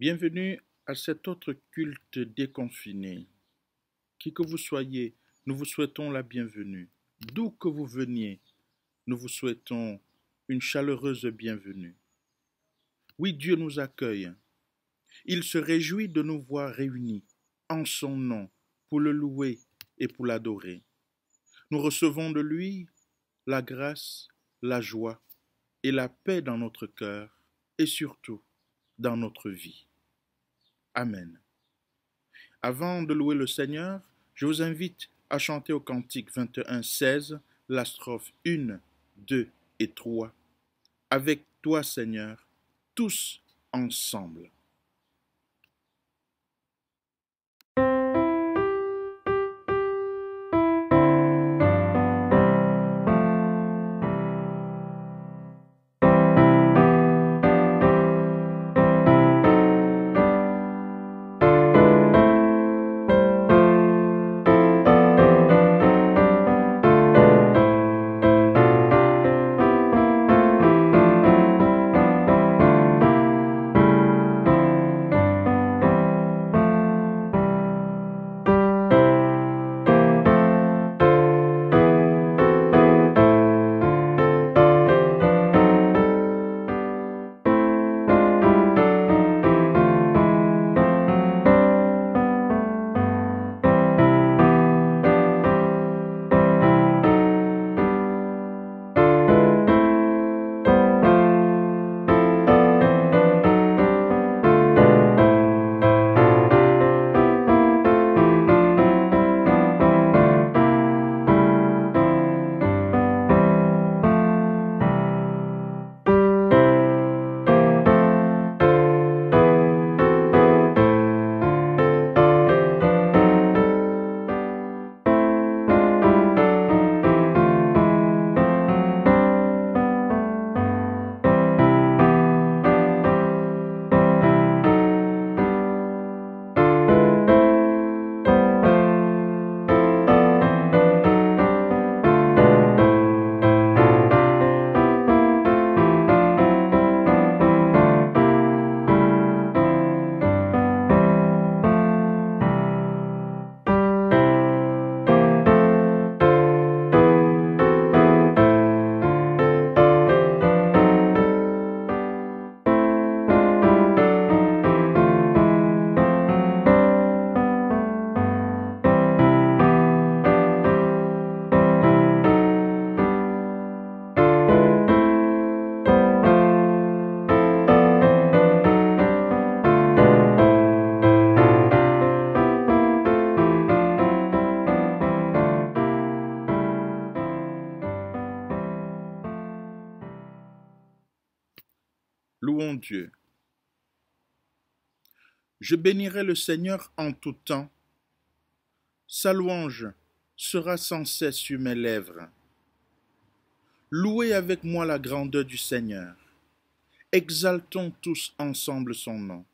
Bienvenue à cet autre culte déconfiné. Qui que vous soyez, nous vous souhaitons la bienvenue. D'où que vous veniez, nous vous souhaitons une chaleureuse bienvenue. Oui, Dieu nous accueille. Il se réjouit de nous voir réunis en son nom pour le louer et pour l'adorer. Nous recevons de lui la grâce, la joie et la paix dans notre cœur et surtout dans notre vie. Amen. Avant de louer le Seigneur, je vous invite à chanter au cantique 21-16 la strophe 1, 2 et 3. Avec toi, Seigneur, tous ensemble. Louons Dieu. Je bénirai le Seigneur en tout temps. Sa louange sera sans cesse sur mes lèvres. Louez avec moi la grandeur du Seigneur. Exaltons tous ensemble son nom.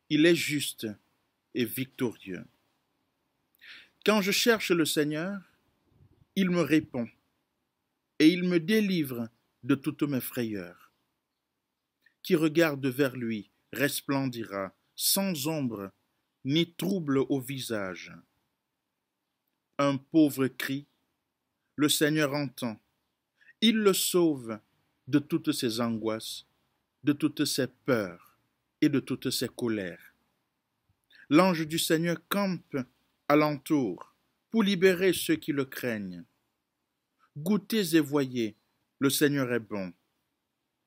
Il est juste et victorieux. Quand je cherche le Seigneur, il me répond et il me délivre de toutes mes frayeurs. Qui regarde vers lui resplendira sans ombre ni trouble au visage. Un pauvre cri, le Seigneur entend. Il le sauve de toutes ses angoisses, de toutes ses peurs et de toutes ses colères. L'ange du Seigneur campe alentour pour libérer ceux qui le craignent. Goûtez et voyez, le Seigneur est bon.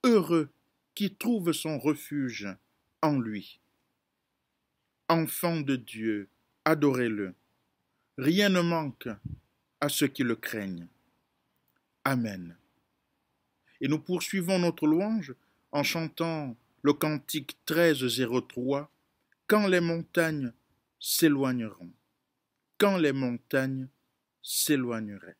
Heureux qui trouve son refuge en lui. Enfants de Dieu, adorez-le. Rien ne manque à ceux qui le craignent. Amen. Et nous poursuivons notre louange en chantant le cantique 13-03, quand les montagnes s'éloigneront. Quand les montagnes s'éloigneraient.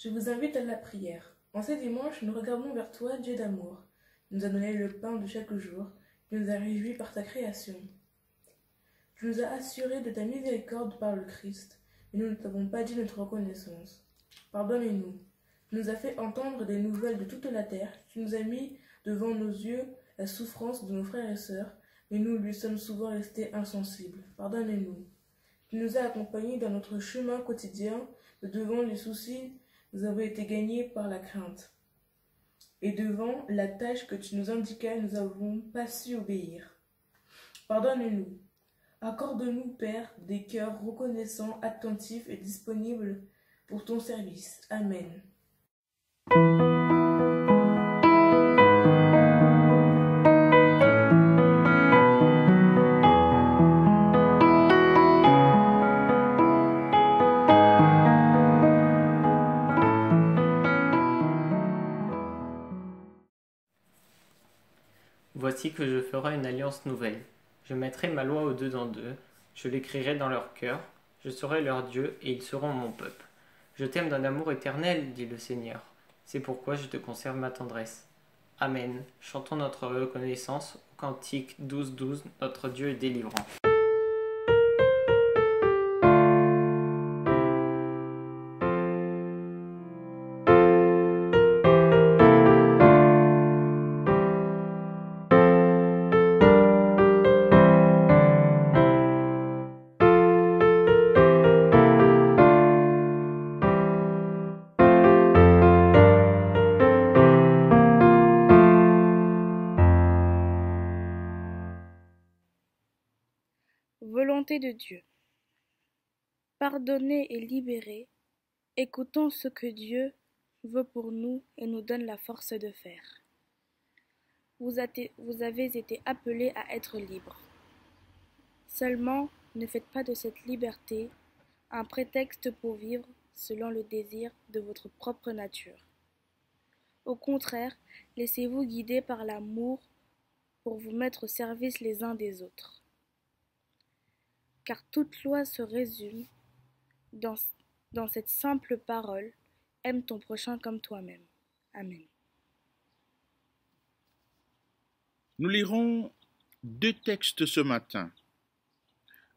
Je vous invite à la prière. En ce dimanche, nous regardons vers toi, Dieu d'amour. Tu nous as donné le pain de chaque jour. Tu nous as réjouis par ta création. Tu nous as assurés de ta miséricorde par le Christ, et nous ne t'avons pas dit notre reconnaissance. Pardonne-nous. Tu nous as fait entendre des nouvelles de toute la terre. Tu nous as mis devant nos yeux la souffrance de nos frères et sœurs, mais nous lui sommes souvent restés insensibles. Pardonne-nous. Tu nous as accompagnés dans notre chemin quotidien, mais devant les soucis, nous avons été gagnés par la crainte. Et devant la tâche que tu nous indiquais, nous n'avons pas su obéir. Pardonne-nous. Accorde-nous, Père, des cœurs reconnaissants, attentifs et disponibles pour ton service. Amen. Voici que je ferai une alliance nouvelle. Je mettrai ma loi au-dedans d'eux, je l'écrirai dans leur cœur, je serai leur Dieu et ils seront mon peuple. Je t'aime d'un amour éternel, dit le Seigneur. C'est pourquoi je te conserve ma tendresse. Amen. Chantons notre reconnaissance au cantique 12-12, notre Dieu est délivrant. Volonté de Dieu. Pardonner et libérer, écoutons ce que Dieu veut pour nous et nous donne la force de faire. Vous avez été appelés à être libres. Seulement, ne faites pas de cette liberté un prétexte pour vivre selon le désir de votre propre nature. Au contraire, laissez-vous guider par l'amour pour vous mettre au service les uns des autres. Car toute loi se résume dans cette simple parole, aime ton prochain comme toi-même. Amen. Nous lirons 2 textes ce matin.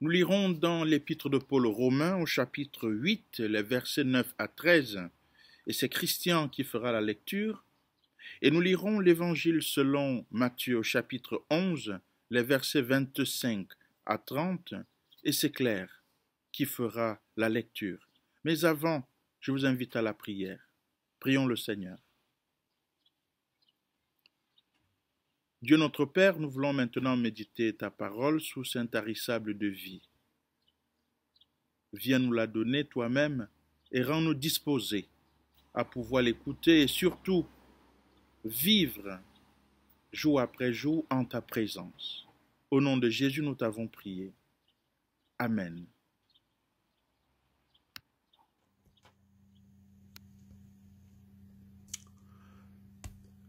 Nous lirons dans l'épître de Paul aux Romains au chapitre 8, les versets 9 à 13, et c'est Christian qui fera la lecture. Et nous lirons l'évangile selon Matthieu au chapitre 11, les versets 25 à 30, et c'est Claire qui fera la lecture. Mais avant, je vous invite à la prière. Prions le Seigneur. Dieu notre Père, nous voulons maintenant méditer ta parole sous cet intarissable de vie. Viens nous la donner toi-même et rends-nous disposés à pouvoir l'écouter et surtout vivre jour après jour en ta présence. Au nom de Jésus, nous t'avons prié. Amen.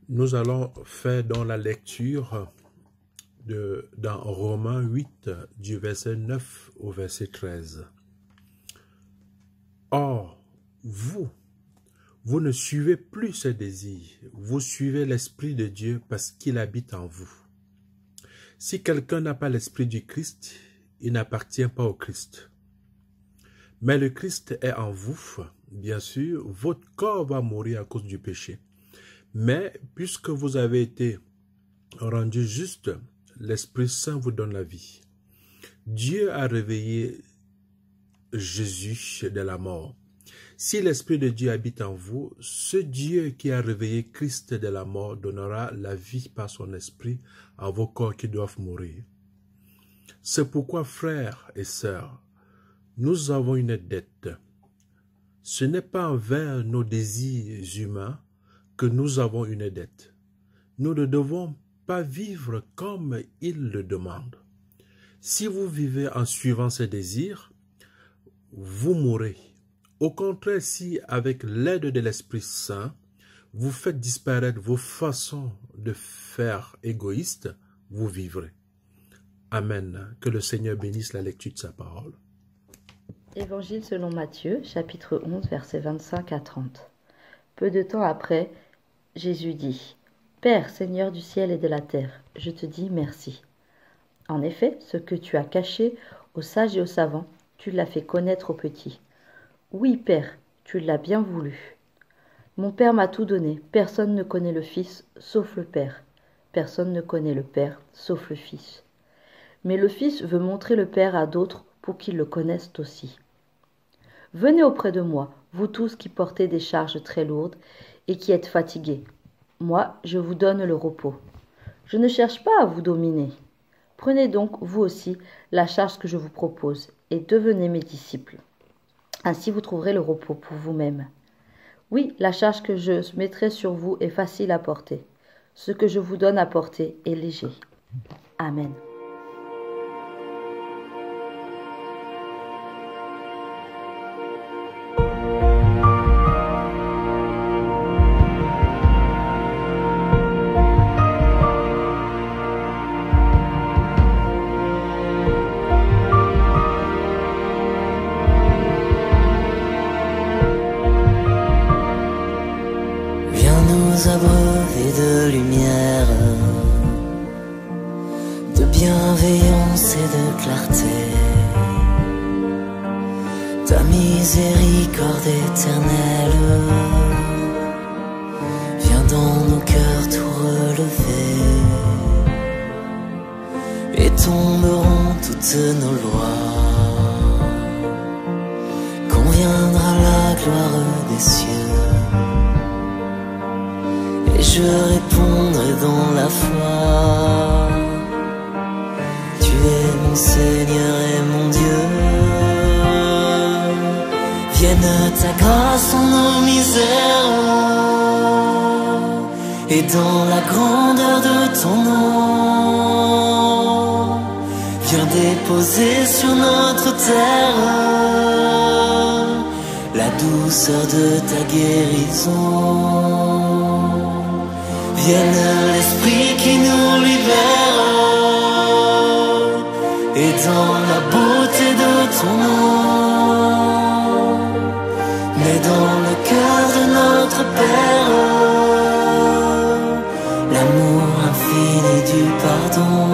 Nous allons faire dans la lecture dans Romains 8, du verset 9 au verset 13. Or, vous ne suivez plus ces désirs, vous suivez l'Esprit de Dieu parce qu'il habite en vous. Si quelqu'un n'a pas l'Esprit du Christ, il n'appartient pas au Christ. Mais le Christ est en vous, bien sûr, votre corps va mourir à cause du péché. Mais puisque vous avez été rendu juste, l'Esprit Saint vous donne la vie. Dieu a réveillé Jésus de la mort. Si l'Esprit de Dieu habite en vous, ce Dieu qui a réveillé Christ de la mort donnera la vie par son Esprit à vos corps qui doivent mourir. C'est pourquoi, frères et sœurs, nous avons une dette. Ce n'est pas envers nos désirs humains que nous avons une dette. Nous ne devons pas vivre comme il le demande. Si vous vivez en suivant ses désirs, vous mourrez. Au contraire, si avec l'aide de l'Esprit Saint, vous faites disparaître vos façons de faire égoïstes, vous vivrez. Amen. Que le Seigneur bénisse la lecture de sa parole. Évangile selon Matthieu, chapitre 11, versets 25 à 30. Peu de temps après, Jésus dit, « Père, Seigneur du ciel et de la terre, je te dis merci. En effet, ce que tu as caché aux sages et aux savants, tu l'as fait connaître aux petits. Oui, Père, tu l'as bien voulu. Mon Père m'a tout donné. Personne ne connaît le Fils, sauf le Père. Personne ne connaît le Père, sauf le Fils. Mais le Fils veut montrer le Père à d'autres pour qu'ils le connaissent aussi. Venez auprès de moi, vous tous qui portez des charges très lourdes et qui êtes fatigués. Moi, je vous donne le repos. Je ne cherche pas à vous dominer. Prenez donc, vous aussi, la charge que je vous propose et devenez mes disciples. Ainsi vous trouverez le repos pour vous-même. Oui, la charge que je mettrai sur vous est facile à porter. Ce que je vous donne à porter est léger. Amen. Abreuver de lumière, de bienveillance et de clarté, ta miséricorde éternelle vient dans nos cœurs tout relever, et tomberont toutes nos lois quand viendra la gloire des cieux. Et je répondrai dans la foi, tu es mon Seigneur et mon Dieu. Vienne ta grâce en nos misères, et dans la grandeur de ton nom, viens déposer sur notre terre la douceur de ta guérison. Vienne l'esprit qui nous libère, et dans la beauté de ton nom, mais dans le cœur de notre Père, l'amour infini du pardon.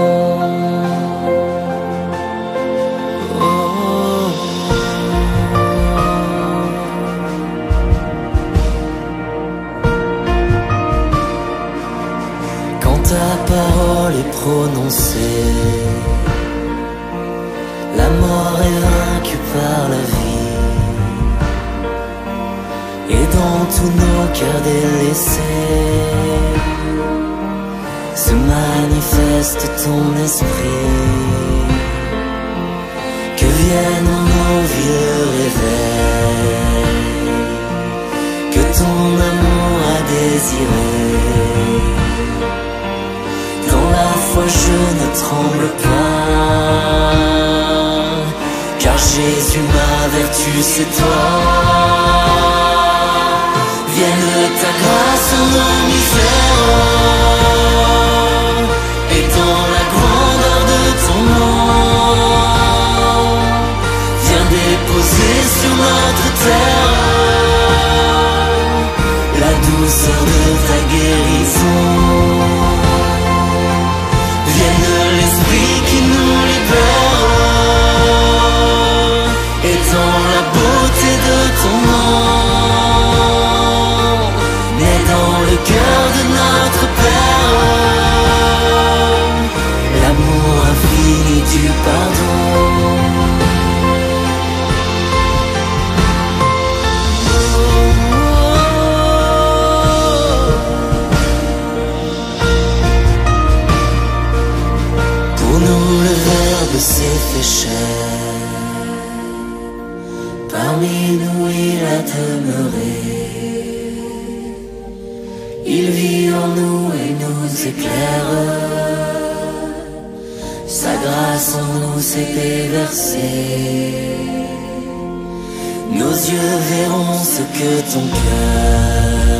Ta parole est prononcée, la mort est vaincue par la vie, et dans tous nos cœurs délaissés se manifeste ton esprit. Que vienne en nos vies le réveil que ton amour a désiré. Dans la foi je ne tremble pas, car Jésus ma vertu c'est toi. Vienne ta grâce en nos misères, et dans la grandeur de ton nom, viens déposer sur notre terre la douceur de ta guérison. Vienne l'esprit qui nous libère, et dans la beauté de ton nom, mais dans le cœur de notre Père, l'amour infini du pardon. S'est fait chair, parmi nous il a demeuré, il vit en nous et nous éclaire, sa grâce en nous s'est déversée, nos yeux verront ce que ton cœur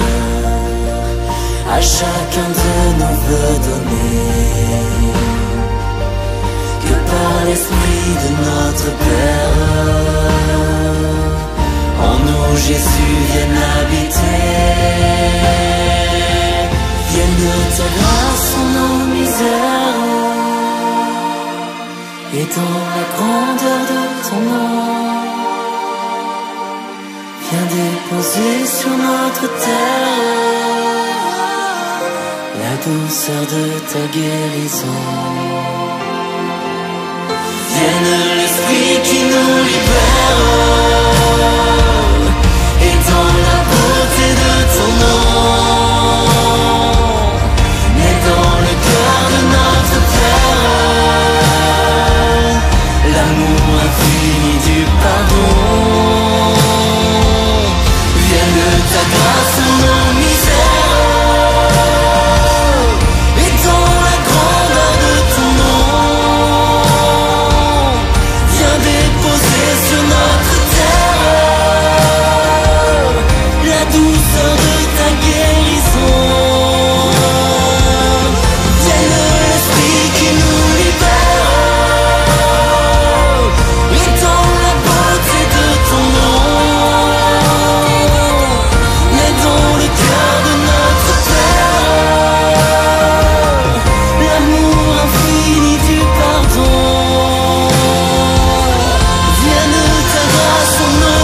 à chacun de nous veut donner. Par l'esprit de notre Père, en nous Jésus vienne habiter. dans la grandeur de ton nom. Viens déposer sur notre terre la douceur de ta guérison. Vienne l'esprit qui nous libère, et dans la beauté de ton nom, naît dans le cœur de notre Père l'amour infini du pardon. Vienne ta grâce en nos misères, et dans la grandeur de ton nom, viens déposer sur notre terre la douceur de ta guérison. Vienne l'esprit qui nous libère, et dans la beauté de ton nom, naît dans le cœur de notre Père l'amour infini du pardon. Vienne ta grâce en nos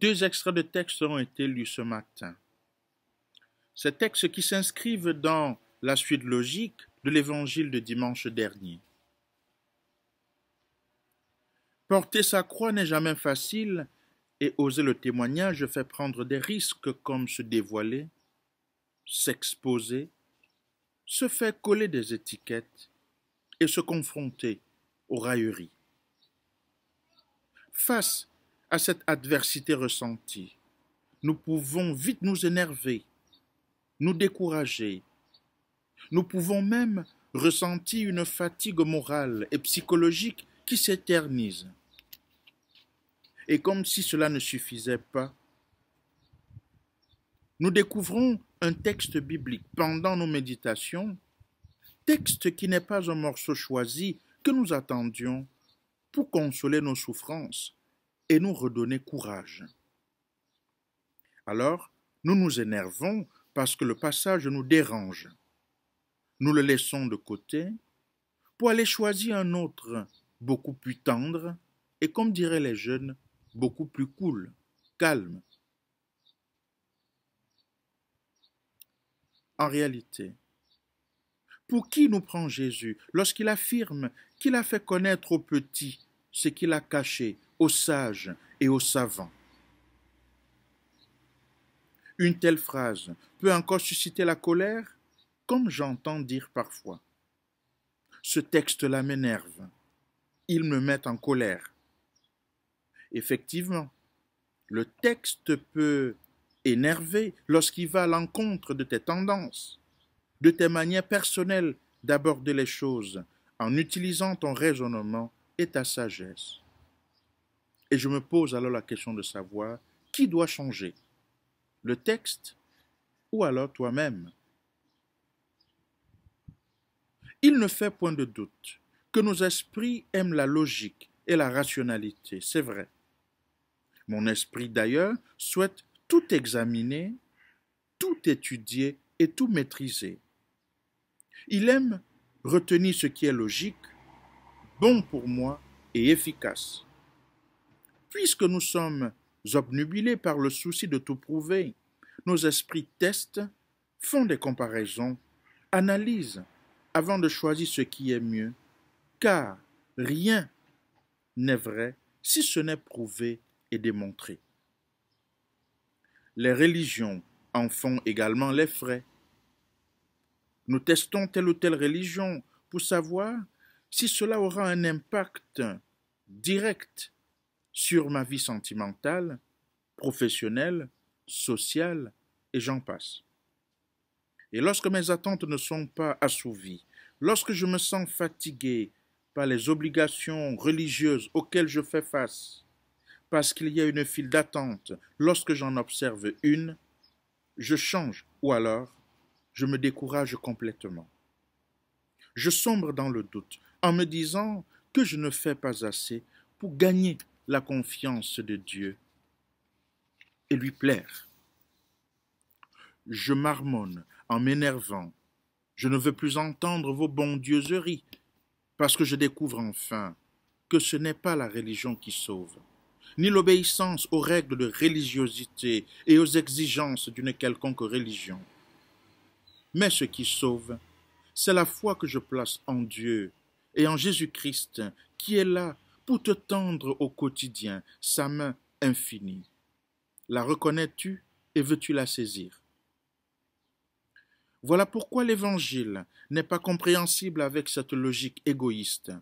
Deux extraits de textes ont été lus ce matin. Ces textes qui s'inscrivent dans la suite logique de l'évangile de dimanche dernier. Porter sa croix n'est jamais facile et oser le témoignage fait prendre des risques comme se dévoiler, s'exposer, se faire coller des étiquettes et se confronter aux railleries. Face à cette adversité ressentie, nous pouvons vite nous énerver, nous décourager. Nous pouvons même ressentir une fatigue morale et psychologique qui s'éternise. Et comme si cela ne suffisait pas, nous découvrons un texte biblique pendant nos méditations, texte qui n'est pas un morceau choisi que nous attendions pour consoler nos souffrances et nous redonner courage. Alors, nous nous énervons parce que le passage nous dérange. Nous le laissons de côté pour aller choisir un autre beaucoup plus tendre et, comme diraient les jeunes, beaucoup plus cool, calme. En réalité, pour qui nous prend Jésus lorsqu'il affirme qu'il a fait connaître aux petits ce qu'il a caché aux sages et aux savants? Une telle phrase peut encore susciter la colère, comme j'entends dire parfois. Ce texte-là m'énerve, il me met en colère. Effectivement, le texte peut énerver lorsqu'il va à l'encontre de tes tendances, de tes manières personnelles d'aborder les choses en utilisant ton raisonnement et ta sagesse. Et je me pose alors la question de savoir qui doit changer, le texte ou alors toi-même. Il ne fait point de doute que nos esprits aiment la logique et la rationalité, c'est vrai. Mon esprit d'ailleurs souhaite tout examiner, tout étudier et tout maîtriser. Il aime retenir ce qui est logique, bon pour moi et efficace. Puisque nous sommes obnubilés par le souci de tout prouver, nos esprits testent, font des comparaisons, analysent avant de choisir ce qui est mieux, car rien n'est vrai si ce n'est prouvé et démontré. Les religions en font également les frais. Nous testons telle ou telle religion pour savoir si cela aura un impact direct sur ma vie sentimentale, professionnelle, sociale, et j'en passe. Et lorsque mes attentes ne sont pas assouvies, lorsque je me sens fatigué par les obligations religieuses auxquelles je fais face, parce qu'il y a une file d'attente, lorsque j'en observe une, je change ou alors je me décourage complètement. Je sombre dans le doute en me disant que je ne fais pas assez pour gagner la confiance de Dieu et lui plaire. Je marmonne en m'énervant. Je ne veux plus entendre vos bondieuseries parce que je découvre enfin que ce n'est pas la religion qui sauve, ni l'obéissance aux règles de religiosité et aux exigences d'une quelconque religion. Mais ce qui sauve, c'est la foi que je place en Dieu et en Jésus-Christ qui est là pour te tendre au quotidien sa main infinie. La reconnais-tu et veux-tu la saisir? Voilà pourquoi l'Évangile n'est pas compréhensible avec cette logique égoïste.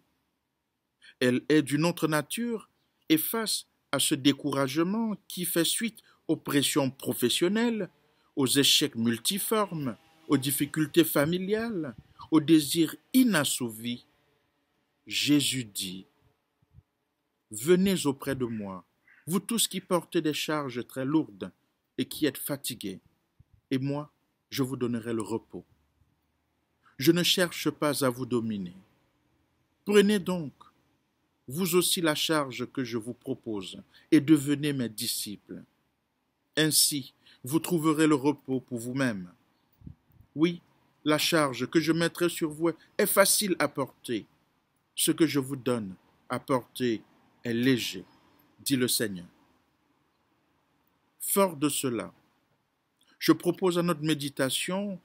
Elle est d'une autre nature et face à ce découragement qui fait suite aux pressions professionnelles, aux échecs multiformes, aux difficultés familiales, aux désirs inassouvis, Jésus dit « Venez auprès de moi, vous tous qui portez des charges très lourdes et qui êtes fatigués, et moi, je vous donnerai le repos. Je ne cherche pas à vous dominer. Prenez donc, vous aussi, la charge que je vous propose et devenez mes disciples. Ainsi, vous trouverez le repos pour vous-même. Oui, la charge que je mettrai sur vous est facile à porter. Ce que je vous donne à porter est léger, dit le Seigneur. Fort de cela, je propose à notre méditation,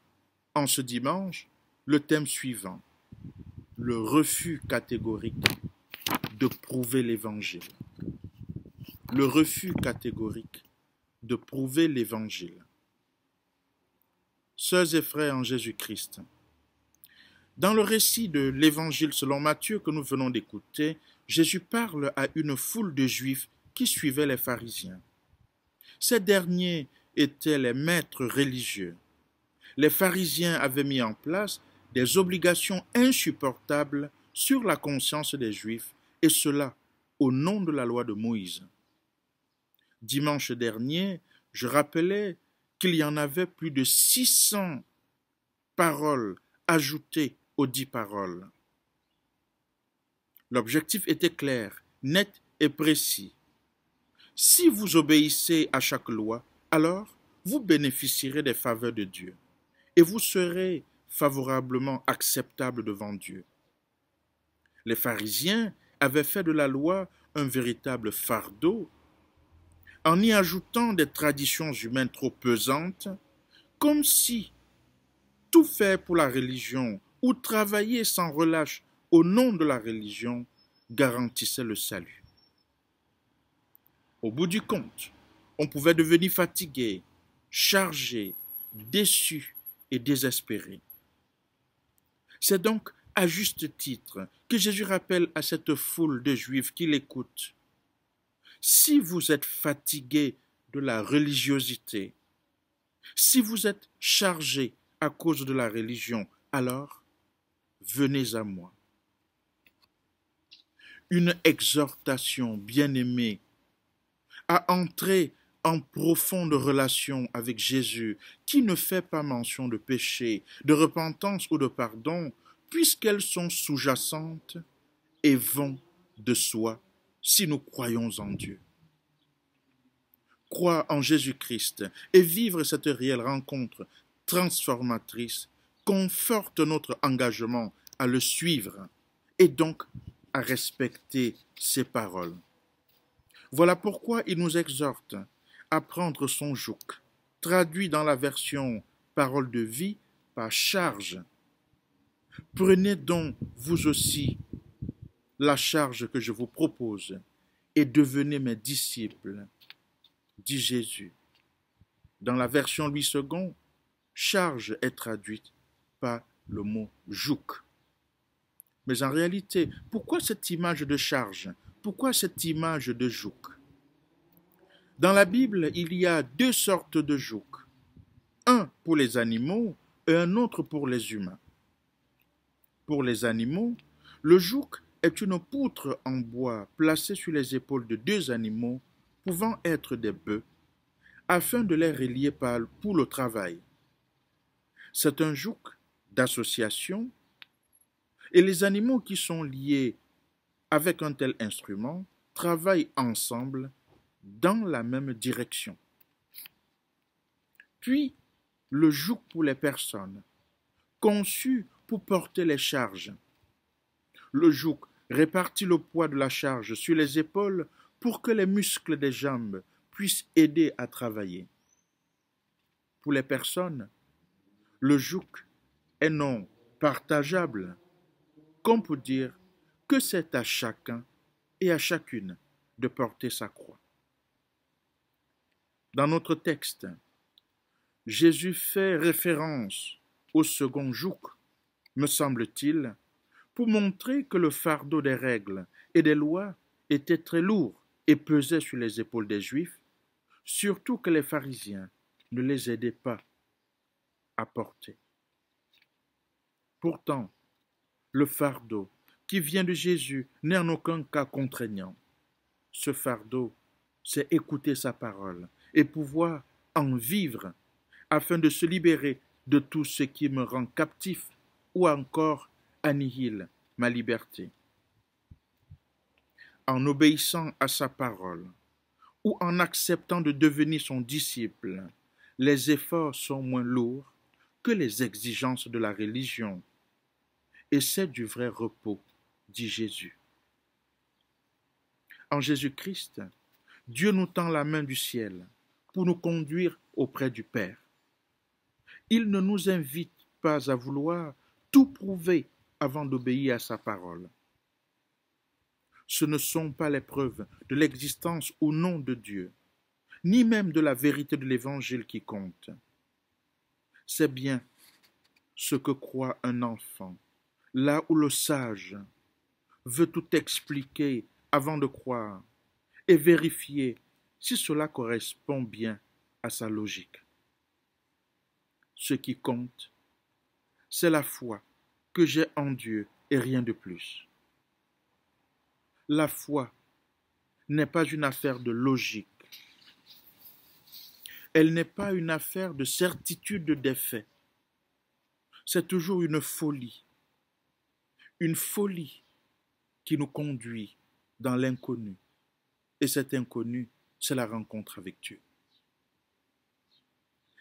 en ce dimanche, le thème suivant, le refus catégorique de prouver l'Évangile. Le refus catégorique de prouver l'Évangile. Sœurs et frères en Jésus-Christ, dans le récit de l'Évangile selon Matthieu que nous venons d'écouter, Jésus parle à une foule de Juifs qui suivaient les pharisiens. Ces derniers étaient les maîtres religieux. Les pharisiens avaient mis en place des obligations insupportables sur la conscience des Juifs, et cela au nom de la loi de Moïse. Dimanche dernier, je rappelais qu'il y en avait plus de 600 paroles ajoutées aux 10 paroles. L'objectif était clair, net et précis. Si vous obéissez à chaque loi, alors vous bénéficierez des faveurs de Dieu et vous serez favorablement acceptable devant Dieu. Les pharisiens avaient fait de la loi un véritable fardeau en y ajoutant des traditions humaines trop pesantes, comme si tout faire pour la religion ou travailler sans relâche au nom de la religion garantissait le salut. Au bout du compte, on pouvait devenir fatigué, chargé, déçu et désespéré. C'est donc à juste titre que Jésus rappelle à cette foule de Juifs qui l'écoutent: si vous êtes fatigué de la religiosité, si vous êtes chargé à cause de la religion, alors venez à moi. Une exhortation bien-aimée à entrer en profonde relation avec Jésus, qui ne fait pas mention de péché, de repentance ou de pardon, puisqu'elles sont sous-jacentes et vont de soi si nous croyons en Dieu. Croire en Jésus-Christ et vivre cette réelle rencontre transformatrice conforte notre engagement à le suivre et donc à respecter ses paroles. Voilà pourquoi il nous exhorte à prendre son joug traduit dans la version Parole de vie par charge. Prenez donc vous aussi la charge que je vous propose et devenez mes disciples, dit Jésus. Dans la version Louis II, charge est traduite par le mot joug. Mais en réalité, pourquoi cette image de charge? Pourquoi cette image de joug? Dans la Bible, il y a deux sortes de joug. Un pour les animaux et un autre pour les humains. Pour les animaux, le joug est une poutre en bois placée sur les épaules de deux animaux pouvant être des bœufs, afin de les relier pour le travail. C'est un joug d'association et les animaux qui sont liés avec un tel instrument travaillent ensemble dans la même direction. Puis, le joug pour les personnes, conçu pour porter les charges. Le joug répartit le poids de la charge sur les épaules pour que les muscles des jambes puissent aider à travailler. Pour les personnes, le joug est non partageable, qu'on peut dire que c'est à chacun et à chacune de porter sa croix. Dans notre texte, Jésus fait référence au second joug, me semble-t-il, pour montrer que le fardeau des règles et des lois était très lourd et pesait sur les épaules des Juifs, surtout que les pharisiens ne les aidaient pas à porter. Pourtant, le fardeau qui vient de Jésus n'est en aucun cas contraignant. Ce fardeau, c'est écouter sa parole et pouvoir en vivre afin de se libérer de tout ce qui me rend captif ou encore annihile ma liberté. En obéissant à sa parole ou en acceptant de devenir son disciple, les efforts sont moins lourds que les exigences de la religion. Et c'est du vrai repos, dit Jésus. En Jésus-Christ, Dieu nous tend la main du ciel pour nous conduire auprès du Père. Il ne nous invite pas à vouloir tout prouver avant d'obéir à sa parole. Ce ne sont pas les preuves de l'existence ou non de Dieu, ni même de la vérité de l'Évangile qui compte. C'est bien ce que croit un enfant, là où le sage veut tout expliquer avant de croire et vérifier si cela correspond bien à sa logique. Ce qui compte, c'est la foi que j'ai en Dieu et rien de plus. La foi n'est pas une affaire de logique. Elle n'est pas une affaire de certitude des faits. C'est toujours une folie qui nous conduit dans l'inconnu. Et cet inconnu, c'est la rencontre avec Dieu.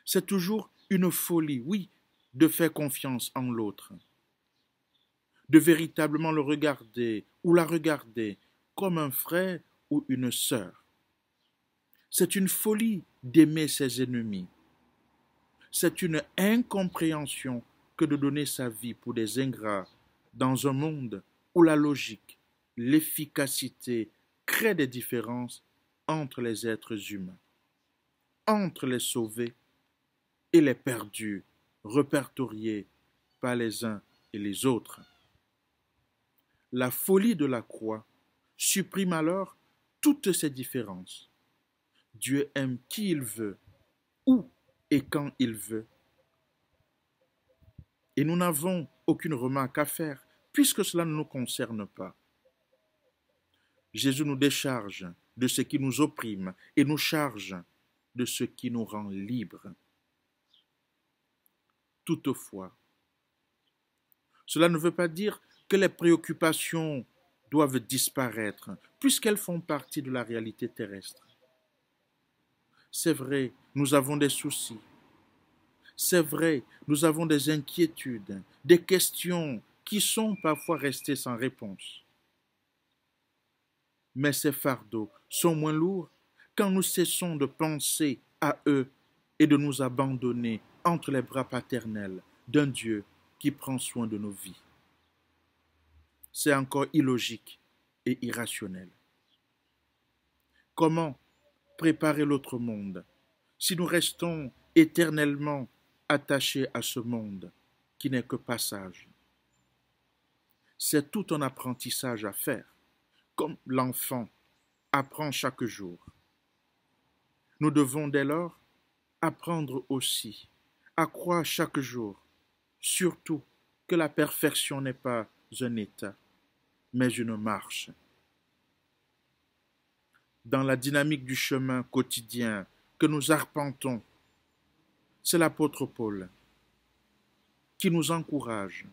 C'est toujours une folie, oui, de faire confiance en l'autre, de véritablement le regarder ou la regarder comme un frère ou une sœur. C'est une folie d'aimer ses ennemis. C'est une incompréhension que de donner sa vie pour des ingrats dans un monde où la logique, l'efficacité créent des différences entre les êtres humains, entre les sauvés et les perdus, répertoriés par les uns et les autres. La folie de la croix supprime alors toutes ces différences. Dieu aime qui il veut, où et quand il veut. Et nous n'avons aucune remarque à faire, puisque cela ne nous concerne pas. Jésus nous décharge de ce qui nous opprime et nous charge de ce qui nous rend libres. Toutefois, cela ne veut pas dire que les préoccupations doivent disparaître, puisqu'elles font partie de la réalité terrestre. C'est vrai, nous avons des soucis. C'est vrai, nous avons des inquiétudes, des questions qui sont parfois restées sans réponse. Mais ces fardeaux sont moins lourds quand nous cessons de penser à eux et de nous abandonner entre les bras paternels d'un Dieu qui prend soin de nos vies. C'est encore illogique et irrationnel. Comment préparer l'autre monde si nous restons éternellement attachés à ce monde qui n'est que passage? C'est tout un apprentissage à faire, comme l'enfant apprend chaque jour. Nous devons dès lors apprendre aussi à croire chaque jour, surtout que la perfection n'est pas un état, mais une marche. Dans la dynamique du chemin quotidien que nous arpentons, c'est l'apôtre Paul qui nous encourage,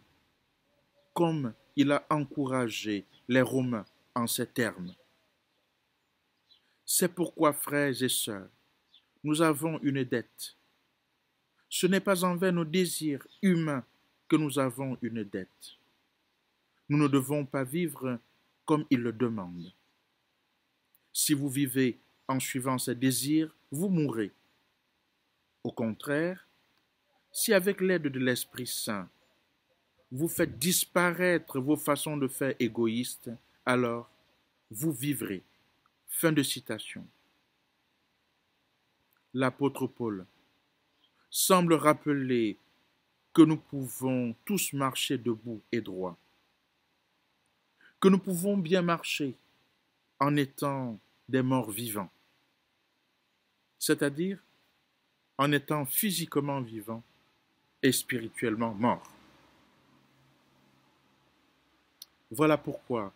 comme il a encouragé les Romains en ces termes. C'est pourquoi, frères et sœurs, nous avons une dette. Ce n'est pas envers nos désirs humains que nous avons une dette. Nous ne devons pas vivre comme il le demande. Si vous vivez en suivant ses désirs, vous mourrez. Au contraire, si avec l'aide de l'Esprit Saint, vous faites disparaître vos façons de faire égoïstes, alors vous vivrez. Fin de citation. L'apôtre Paul semble rappeler que nous pouvons tous marcher debout et droit, que nous pouvons bien marcher en étant des morts vivants, c'est-à-dire en étant physiquement vivants et spirituellement morts. Voilà pourquoi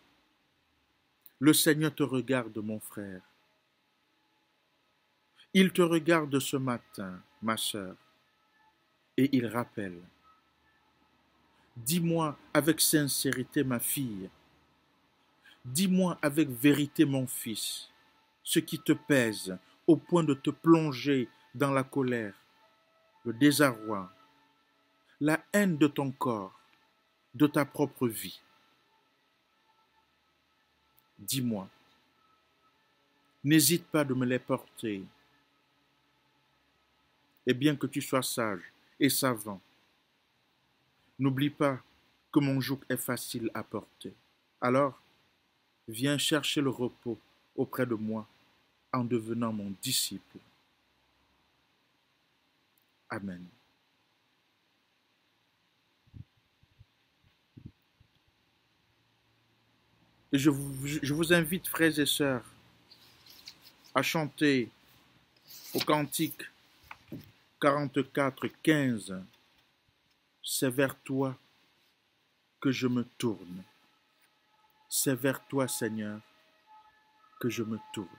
le Seigneur te regarde, mon frère. Il te regarde ce matin, ma sœur, et il rappelle. Dis-moi avec sincérité, ma fille. Dis-moi avec vérité, mon fils, ce qui te pèse au point de te plonger dans la colère, le désarroi, la haine de ton corps, de ta propre vie. Dis-moi, n'hésite pas de me les porter. Et bien que tu sois sage et savant, n'oublie pas que mon joug est facile à porter. Alors, viens chercher le repos auprès de moi en devenant mon disciple. Amen. Et je vous invite, frères et sœurs, à chanter au cantique 44, 15. C'est vers toi que je me tourne. C'est vers toi, Seigneur, que je me tourne.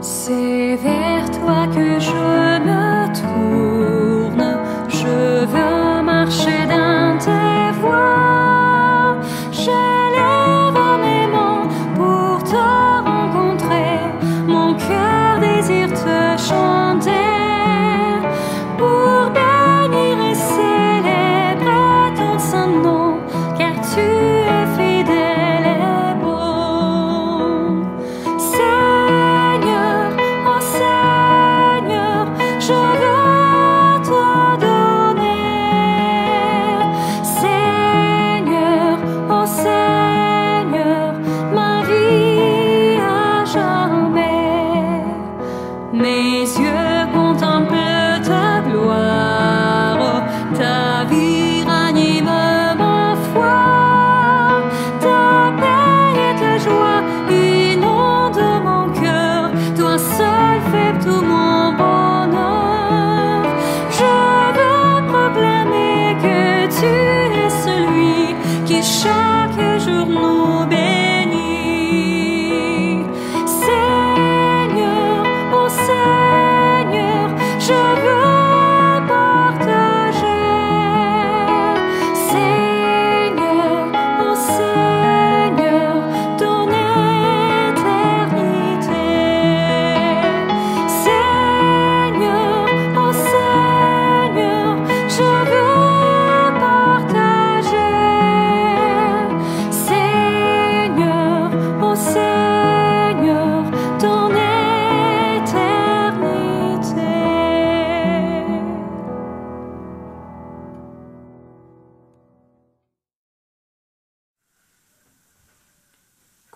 C'est vers toi que je me tourne, je veux marcher d'un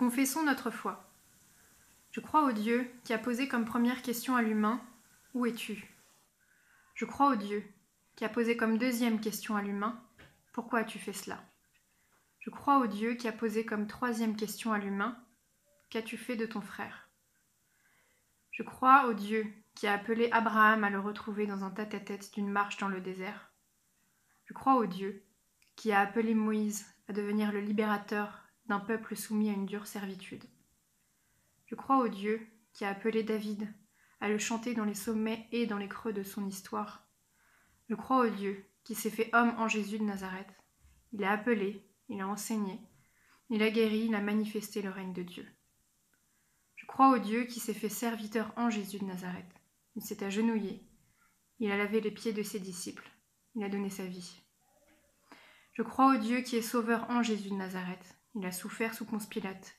Confessons notre foi. Je crois au Dieu qui a posé comme première question à l'humain « Où es-tu » ? Je crois au Dieu qui a posé comme deuxième question à l'humain « Pourquoi as-tu fait cela ?» Je crois au Dieu qui a posé comme troisième question à l'humain « Qu'as-tu fait de ton frère ?» Je crois au Dieu qui a appelé Abraham à le retrouver dans un tête-à-tête d'une marche dans le désert. Je crois au Dieu qui a appelé Moïse à devenir le libérateur d'un peuple soumis à une dure servitude. Je crois au Dieu qui a appelé David à le chanter dans les sommets et dans les creux de son histoire. Je crois au Dieu qui s'est fait homme en Jésus de Nazareth. Il a appelé, il a enseigné, il a guéri, il a manifesté le règne de Dieu. Je crois au Dieu qui s'est fait serviteur en Jésus de Nazareth. Il s'est agenouillé, il a lavé les pieds de ses disciples, il a donné sa vie. Je crois au Dieu qui est sauveur en Jésus de Nazareth. Il a souffert sous Ponce Pilate.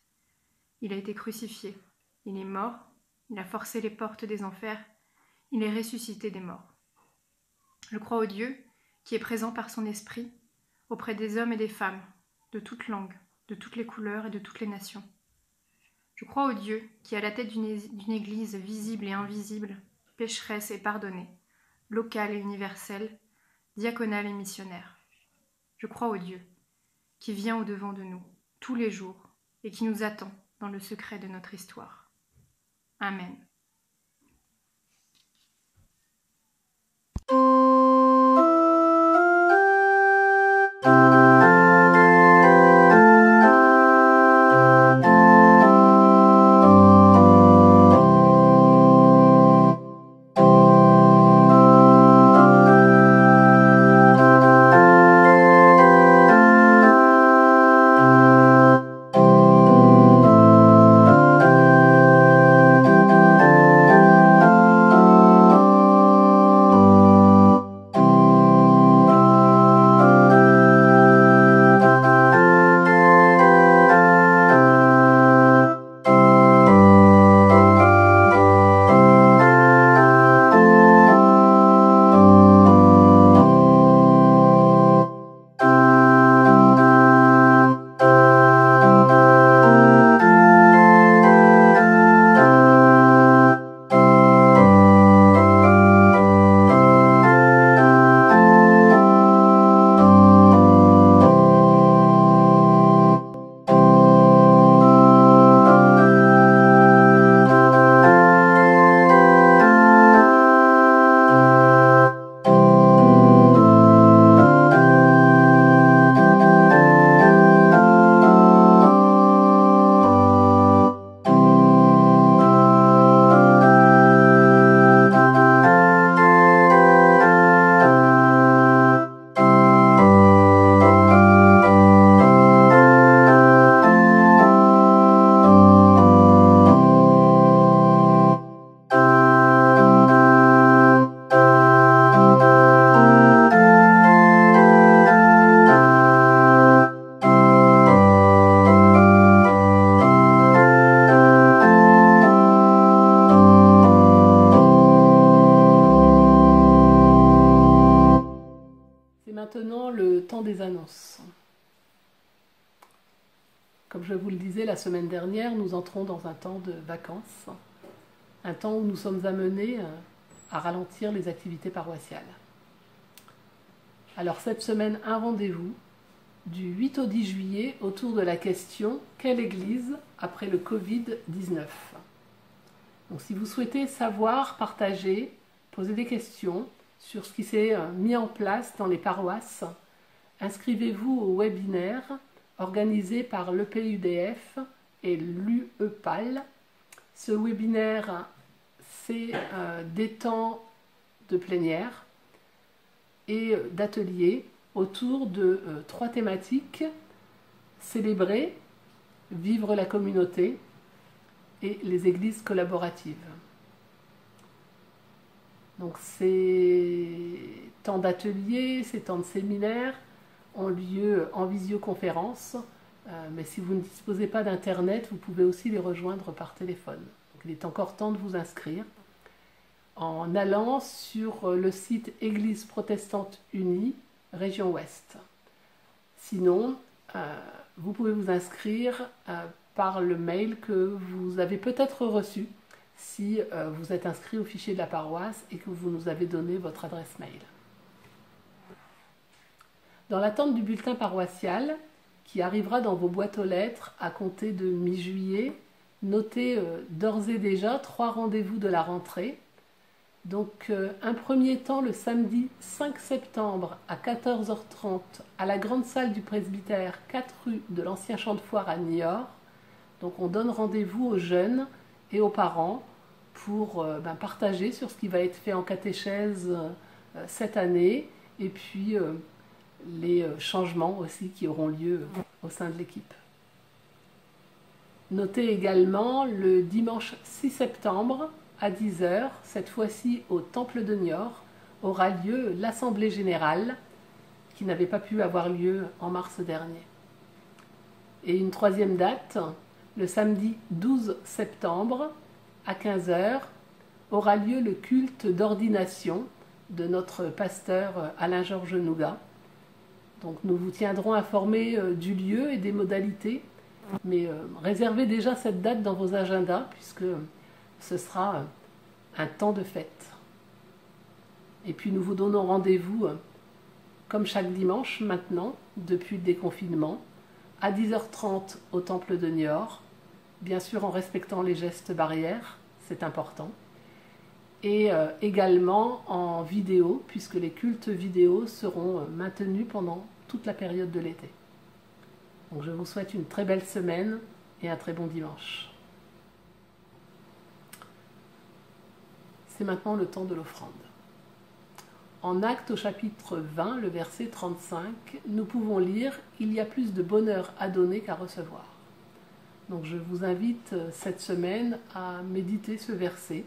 Il a été crucifié. Il est mort. Il a forcé les portes des enfers. Il est ressuscité des morts. Je crois au Dieu qui est présent par son esprit auprès des hommes et des femmes, de toutes langues, de toutes les couleurs et de toutes les nations. Je crois au Dieu qui est à la tête d'une église visible et invisible, pécheresse et pardonnée, locale et universelle, diaconale et missionnaire. Je crois au Dieu qui vient au-devant de nous tous les jours et qui nous attend dans le secret de notre histoire. Amen. Maintenant le temps des annonces. Comme je vous le disais la semaine dernière, nous entrons dans un temps de vacances, un temps où nous sommes amenés à ralentir les activités paroissiales. Alors cette semaine, un rendez-vous du 8 au 10 juillet autour de la question « Quelle église après le Covid-19 ?» Donc si vous souhaitez savoir, partager, poser des questions sur ce qui s'est mis en place dans les paroisses, inscrivez-vous au webinaire organisé par l'EPUDF et l'UEPAL. Ce webinaire, c'est des temps de plénière et d'ateliers autour de 3 thématiques: célébrer, vivre la communauté et les églises collaboratives. Donc ces temps d'ateliers, ces temps de séminaire ont lieu en visioconférence, mais si vous ne disposez pas d'internet, vous pouvez aussi les rejoindre par téléphone. Donc il est encore temps de vous inscrire en allant sur le site Église protestante unie, région Ouest. Sinon, vous pouvez vous inscrire par le mail que vous avez peut-être reçu si vous êtes inscrit au fichier de la paroisse et que vous nous avez donné votre adresse mail. Dans l'attente du bulletin paroissial, qui arrivera dans vos boîtes aux lettres à compter de mi-juillet, notez d'ores et déjà 3 rendez-vous de la rentrée. Donc un premier temps le samedi 5 septembre à 14h30 à la grande salle du presbytère 4 rue de l'Ancien Champ de Foire à Niort. Donc on donne rendez-vous aux jeunes et aux parents pour partager sur ce qui va être fait en catéchèse cette année et puis les changements aussi qui auront lieu au sein de l'équipe. Notez également le dimanche 6 septembre à 10h, cette fois-ci au Temple de Niort, aura lieu l'Assemblée Générale qui n'avait pas pu avoir lieu en mars dernier. Et une troisième date, le samedi 12 septembre à 15h, aura lieu le culte d'ordination de notre pasteur Alain-Georges Nougat. Donc nous vous tiendrons informés du lieu et des modalités, mais réservez déjà cette date dans vos agendas puisque ce sera un temps de fête. Et puis nous vous donnons rendez-vous, comme chaque dimanche maintenant, depuis le déconfinement, à 10h30 au Temple de Niort, bien sûr en respectant les gestes barrières, c'est important, et également en vidéo, puisque les cultes vidéo seront maintenus pendant toute la période de l'été. Donc je vous souhaite une très belle semaine et un très bon dimanche. C'est maintenant le temps de l'offrande. En Actes au chapitre 20, le verset 35, nous pouvons lire « Il y a plus de bonheur à donner qu'à recevoir ». Donc je vous invite cette semaine à méditer ce verset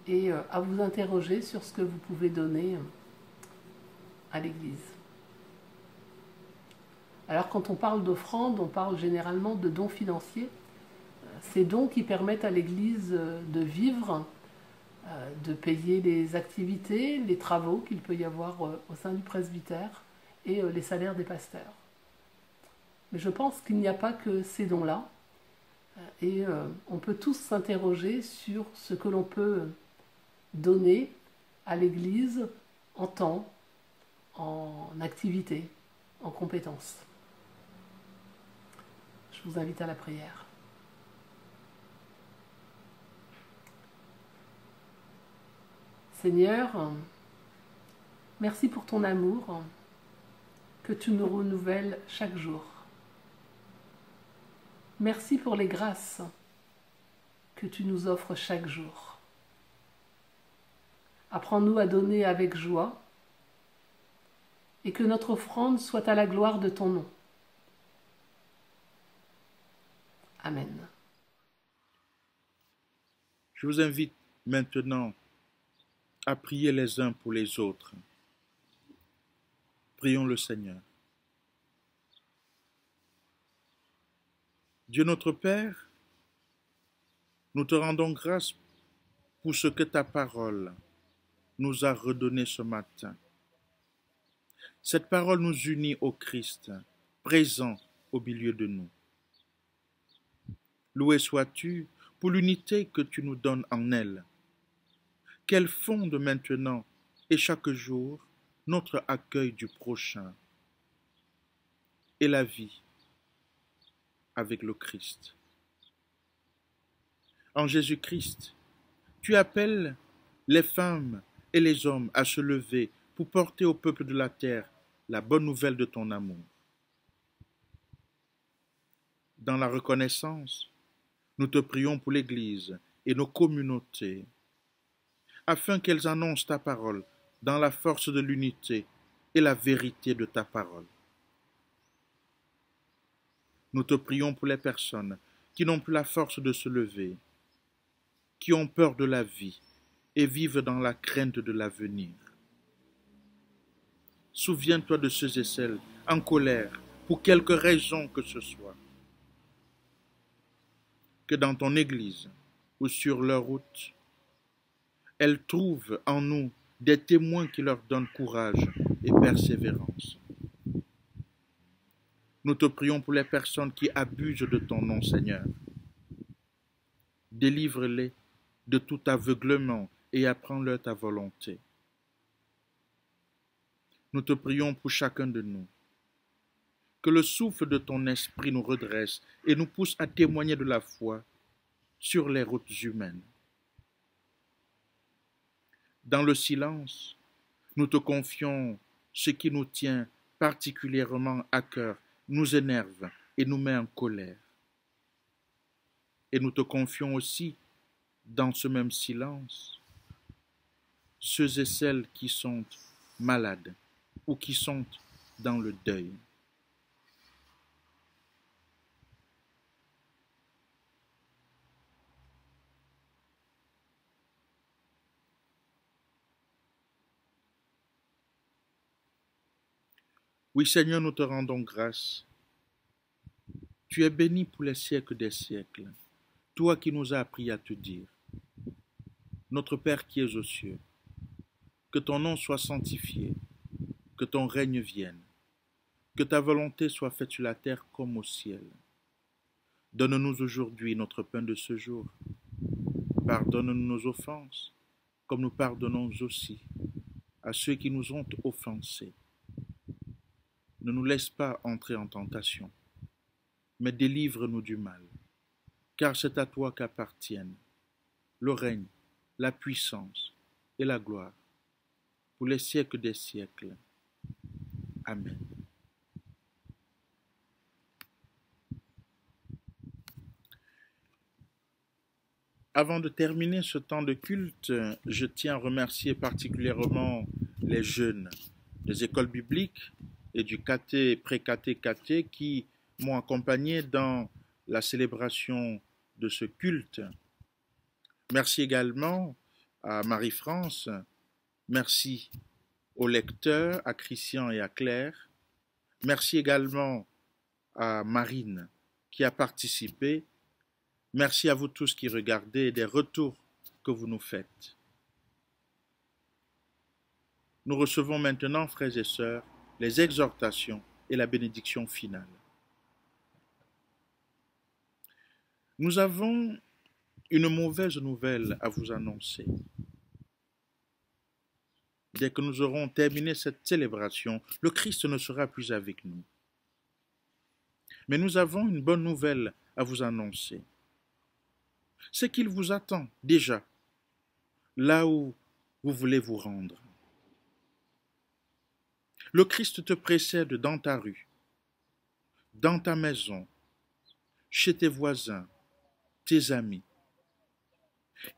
et à vous interroger sur ce que vous pouvez donner à l'Église. Alors quand on parle d'offrande, on parle généralement de dons financiers. Ces dons qui permettent à l'Église de vivre, de payer les activités, les travaux qu'il peut y avoir au sein du presbytère et les salaires des pasteurs. Mais je pense qu'il n'y a pas que ces dons-là et on peut tous s'interroger sur ce que l'on peut donner à l'Église en temps, en activité, en compétences. Je vous invite à la prière. Seigneur, merci pour ton amour que tu nous renouvelles chaque jour. Merci pour les grâces que tu nous offres chaque jour. Apprends-nous à donner avec joie et que notre offrande soit à la gloire de ton nom. Amen. Je vous invite maintenant à prier les uns pour les autres. Prions le Seigneur. Dieu notre Père, nous te rendons grâce pour ce que ta parole nous a redonné ce matin. Cette parole nous unit au Christ, présent au milieu de nous. Loué sois-tu pour l'unité que tu nous donnes en elle, qu'elle fonde maintenant et chaque jour notre accueil du prochain et la vie avec le Christ. En Jésus-Christ, tu appelles les femmes et les hommes à se lever pour porter au peuple de la terre la bonne nouvelle de ton amour. Dans la reconnaissance, nous te prions pour l'Église et nos communautés, afin qu'elles annoncent ta parole dans la force de l'unité et la vérité de ta parole. Nous te prions pour les personnes qui n'ont plus la force de se lever, qui ont peur de la vie et vivent dans la crainte de l'avenir. Souviens-toi de ceux et celles en colère pour quelque raison que ce soit. Que dans ton Église ou sur leur route, elles trouvent en nous des témoins qui leur donnent courage et persévérance. Nous te prions pour les personnes qui abusent de ton nom, Seigneur. Délivre-les de tout aveuglement et apprends-leur ta volonté. Nous te prions pour chacun de nous. Que le souffle de ton esprit nous redresse et nous pousse à témoigner de la foi sur les routes humaines. Dans le silence, nous te confions ce qui nous tient particulièrement à cœur, nous énerve et nous met en colère. Et nous te confions aussi, dans ce même silence, ceux et celles qui sont malades ou qui sont dans le deuil. Oui, Seigneur, nous te rendons grâce. Tu es béni pour les siècles des siècles, toi qui nous as appris à te dire, notre Père qui es aux cieux, que ton nom soit sanctifié, que ton règne vienne, que ta volonté soit faite sur la terre comme au ciel. Donne-nous aujourd'hui notre pain de ce jour. Pardonne-nous nos offenses, comme nous pardonnons aussi à ceux qui nous ont offensés. Ne nous laisse pas entrer en tentation, mais délivre-nous du mal, car c'est à toi qu'appartiennent le règne, la puissance et la gloire, pour les siècles des siècles. Amen. Avant de terminer ce temps de culte, je tiens à remercier particulièrement les jeunes des écoles bibliques et du caté, pré-caté, caté qui m'ont accompagné dans la célébration de ce culte. Merci également à Marie-France, merci aux lecteurs, à Christian et à Claire. Merci également à Marine qui a participé. Merci à vous tous qui regardez et des retours que vous nous faites. Nous recevons maintenant, frères et sœurs, les exhortations et la bénédiction finale. Nous avons une mauvaise nouvelle à vous annoncer. Dès que nous aurons terminé cette célébration, le Christ ne sera plus avec nous. Mais nous avons une bonne nouvelle à vous annoncer. C'est qu'il vous attend déjà, là où vous voulez vous rendre. Le Christ te précède dans ta rue, dans ta maison, chez tes voisins, tes amis.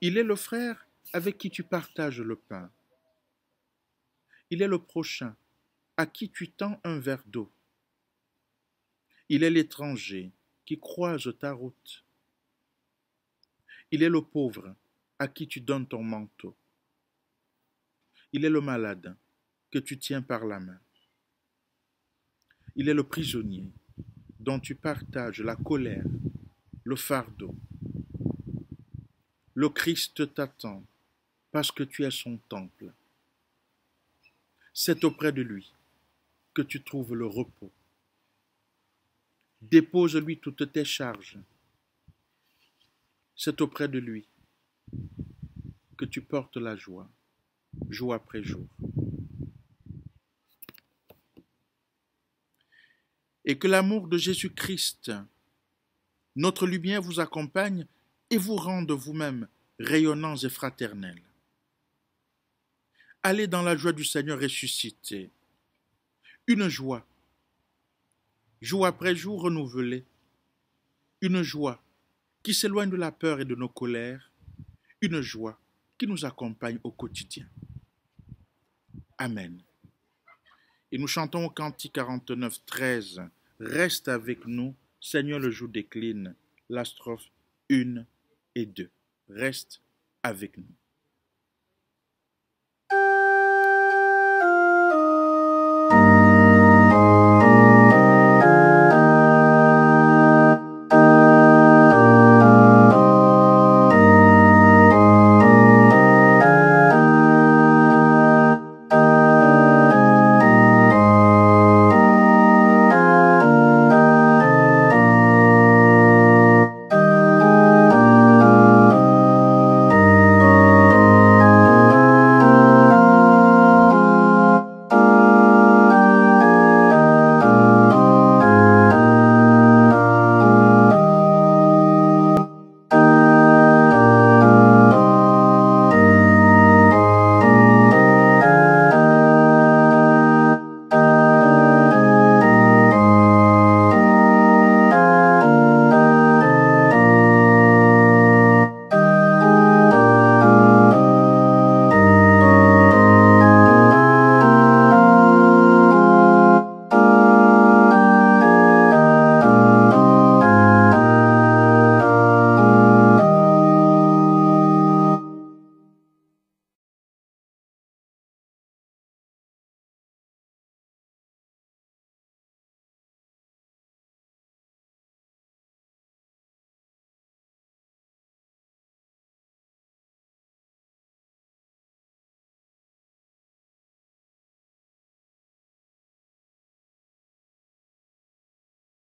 Il est le frère avec qui tu partages le pain. Il est le prochain à qui tu tends un verre d'eau. Il est l'étranger qui croise ta route. Il est le pauvre à qui tu donnes ton manteau. Il est le malade que tu tiens par la main. Il est le prisonnier dont tu partages la colère, le fardeau. Le Christ t'attend parce que tu es son temple. C'est auprès de lui que tu trouves le repos. Dépose-lui toutes tes charges. C'est auprès de lui que tu portes la joie, jour après jour. Et que l'amour de Jésus-Christ, notre lumière, vous accompagne et vous rende vous-même rayonnants et fraternels. Allez dans la joie du Seigneur ressuscité. Une joie, jour après jour renouvelée. Une joie qui s'éloigne de la peur et de nos colères. Une joie qui nous accompagne au quotidien. Amen. Et nous chantons au cantique 49, 13. Reste avec nous, Seigneur, le jour décline. La strophe 1 et 2. Reste avec nous.